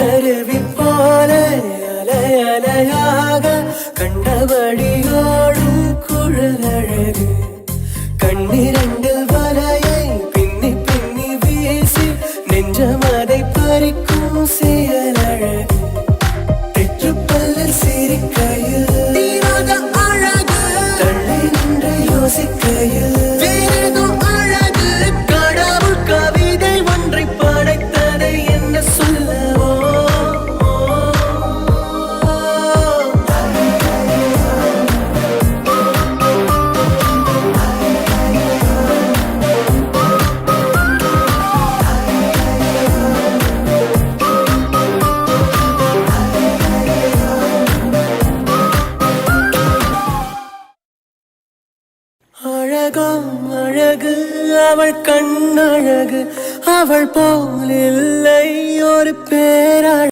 அருவி போல அலை அலையாக கண்டபடியோடும் குழலழகு கண்ணிரண்டில் வலையை பின்னி பின்னி வீசி நெஞ்சமதை பறிக்கும் செயலழகு தெற்றுப்பல்லில் சிரிக்கையில் தீராத அழகு தள்ளி நின்று யோசிக்கையில் அழகு அவள் கண்ணழகு அவள் போல் இல்லை ஒரு பேரழகு.